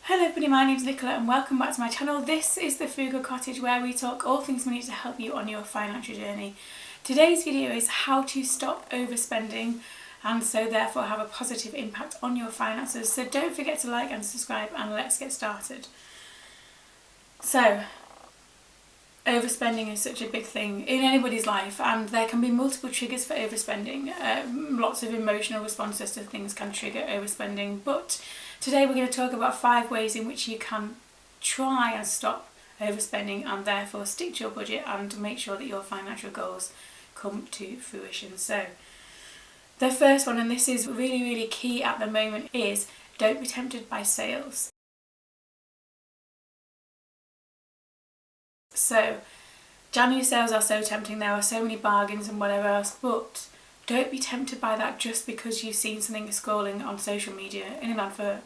Hello everybody, my name is Nicola and welcome back to my channel. This is the Frugal Cottage where we talk all things money to help you on your financial journey. Today's video is how to stop overspending and so therefore have a positive impact on your finances. So don't forget to like and subscribe and let's get started. So, overspending is such a big thing in anybody's life and there can be multiple triggers for overspending. Lots of emotional responses to things can trigger overspending, but today we're going to talk about 5 ways in which you can try and stop overspending and therefore stick to your budget and make sure that your financial goals come to fruition. So the first one, and this is really key at the moment, is don't be tempted by sales. So January sales are so tempting, there are so many bargains and whatever else, but don't be tempted by that just because you've seen something scrolling on social media in an advert.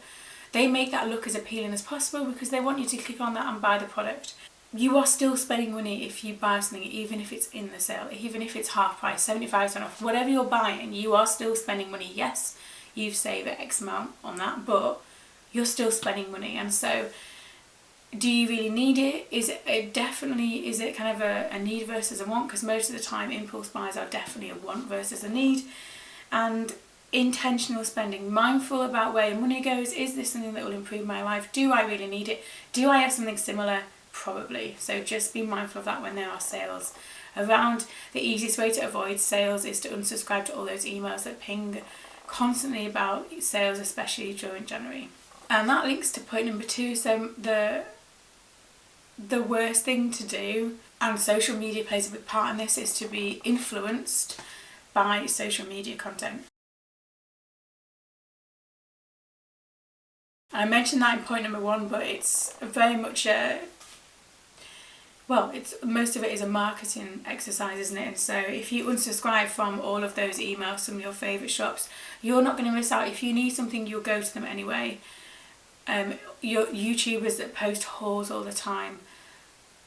They make that look as appealing as possible because they want you to click on that and buy the product. You are still spending money if you buy something, even if it's in the sale, even if it's half price, 75% off, whatever you're buying, you are still spending money. Yes, you've saved X amount on that, but you're still spending money. And so do you really need it? Is it kind of a need versus a want? Because most of the time impulse buys are definitely a want versus a need. And intentional spending, mindful about where your money goes. Is this something that will improve my life? Do I really need it? Do I have something similar? Probably. So just be mindful of that when there are sales around. The easiest way to avoid sales is to unsubscribe to all those emails that ping constantly about sales, especially during January. And that links to point number 2. So the worst thing to do, and social media plays a big part in this, is to be influenced by social media content. I mentioned that in point number 1, but it's very much most of it is a marketing exercise, isn't it? And so if you unsubscribe from all of those emails from your favourite shops, you're not going to miss out. If you need something, you'll go to them anyway. Your YouTubers that post hauls all the time,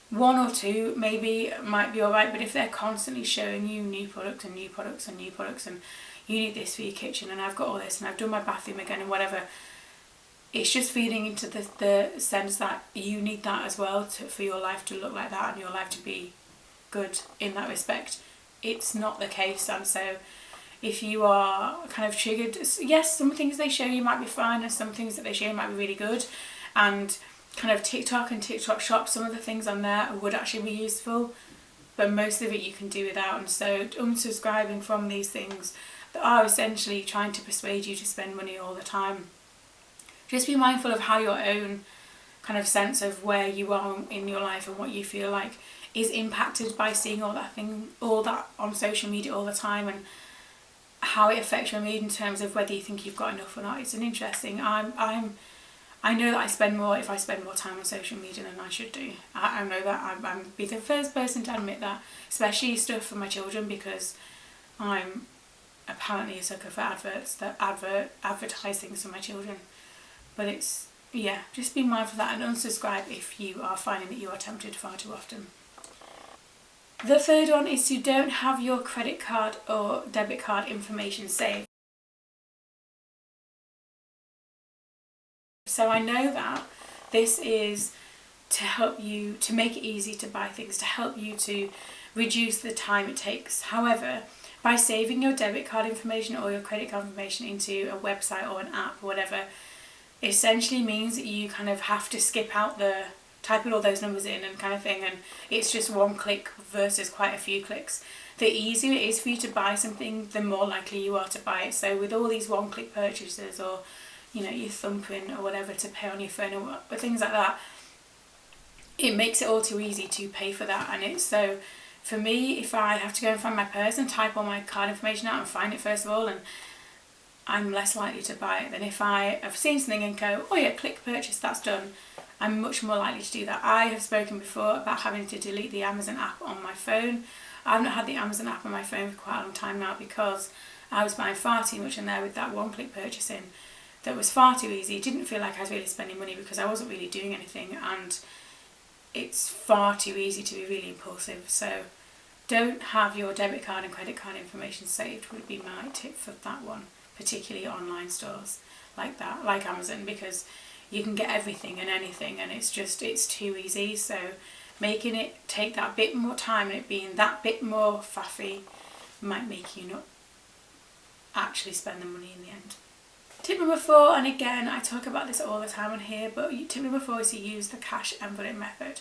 1 or 2 maybe might be alright, but if they're constantly showing you new products and new products and new products and you need this for your kitchen and I've got all this and I've done my bathroom again and whatever, it's just feeding into the sense that you need that as well for your life to look like that and your life to be good in that respect. It's not the case. And so if you are kind of triggered, yes, some things they show you might be fine and some things that they show you might be really good, and kind of TikTok and TikTok shop, some of the things on there would actually be useful, but most of it you can do without. And so unsubscribing from these things that are essentially trying to persuade you to spend money all the time. Just be mindful of how your own kind of sense of where you are in your life and what you feel like is impacted by seeing all that on social media all the time, and how it affects your mood in terms of whether you think you've got enough or not. It's an interesting. I know that I spend more if I spend more time on social media than I should do. I know that. I'm be the first person to admit that, especially stuff for my children, because I'm apparently a sucker for adverts that advertise things for my children. But it's, yeah, just be mindful of that and unsubscribe if you are finding that you are tempted far too often. The third one is to don't have your credit card or debit card information saved. So I know that this is to help you, to make it easy to buy things, to help you to reduce the time it takes. However, by saving your debit card information or your credit card information into a website or an app or whatever, essentially means that you kind of have to skip out the typing all those numbers in and kind of thing, and it's just 1 click versus quite a few clicks. The easier it is for you to buy something, the more likely you are to buy it. So with all these 1-click purchases, or your thumbprint or whatever to pay on your phone or things like that, it makes it all too easy to pay for that. And it's so, for me, if I have to go and find my purse and type all my card information out and find it first of all, and I'm less likely to buy it than if I have seen something and go, oh yeah, click purchase, that's done. I'm much more likely to do that. I have spoken before about having to delete the Amazon app on my phone. I've not had the Amazon app on my phone for quite a long time now because I was buying far too much in there with that 1-click purchasing that was far too easy. It didn't feel like I was really spending money because I wasn't really doing anything, and it's far too easy to be really impulsive. So don't have your debit card and credit card information saved would be my tip for that one, particularly online stores like that, like Amazon, because you can get everything and anything, and it's too easy. So making it take that bit more time and it being that bit more faffy might make you not actually spend the money in the end. Tip number 4, and again I talk about this all the time on here, but tip number 4 is to use the cash envelope method.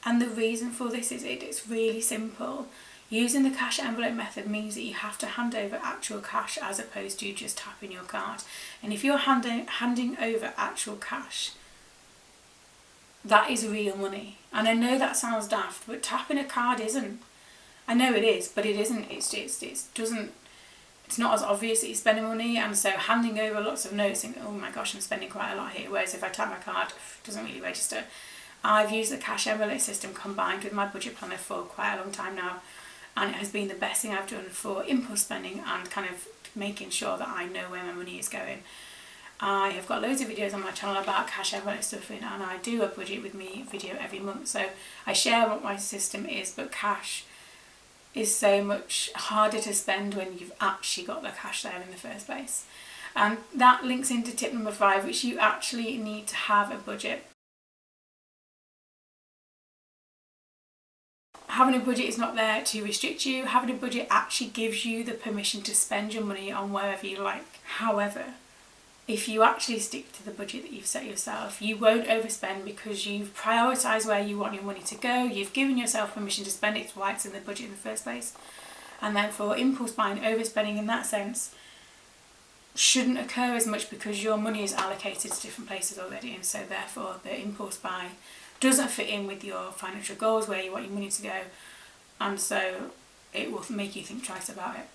And the reason for this is it's really simple. Using the cash envelope method means that you have to hand over actual cash as opposed to just tapping your card. And if you're handing over actual cash, that is real money. And I know that sounds daft, but tapping a card isn't. I know it is, but it isn't. It's not as obvious that you're spending money, and so handing over lots of notes and oh my gosh, I'm spending quite a lot here, whereas if I tap my card, it doesn't really register. I've used the cash envelope system combined with my budget planner for quite a long time now, and it has been the best thing I've done for impulse spending and kind of making sure that I know where my money is going. I have got loads of videos on my channel about cash envelope stuffing, and I do a budget with me video every month, so I share what my system is, but cash is so much harder to spend when you've actually got the cash there in the first place. And that links into tip number 5, which you actually need to have a budget. Having a budget is not there to restrict you. Having a budget actually gives you the permission to spend your money on wherever you like. However, if you actually stick to the budget that you've set yourself, you won't overspend because you've prioritised where you want your money to go. You've given yourself permission to spend it. It's why it's in the budget in the first place. And then for impulse buying, overspending in that sense shouldn't occur as much because your money is allocated to different places already, and so therefore the impulse buy doesn't fit in with your financial goals, where you want your money to go, and so it will make you think twice about it.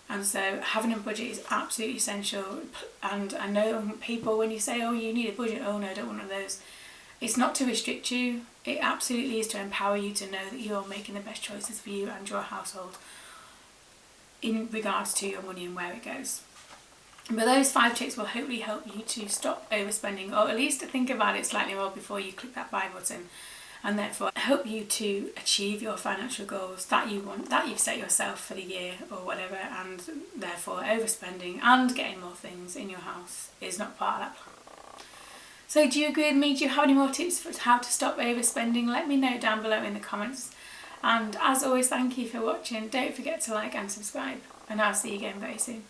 And so having a budget is absolutely essential. And I know people, when you say, oh, you need a budget, oh no, I don't want one of those, it's not to restrict you, it absolutely is to empower you to know that you're making the best choices for you and your household in regards to your money and where it goes. But those 5 tips will hopefully help you to stop overspending, or at least to think about it slightly more before you click that buy button, and therefore help you to achieve your financial goals that you want, that you've set yourself for the year or whatever, and therefore overspending and getting more things in your house is not part of that plan. So do you agree with me? Do you have any more tips for how to stop overspending? Let me know down below in the comments. And as always, thank you for watching. Don't forget to like and subscribe, and I'll see you again very soon.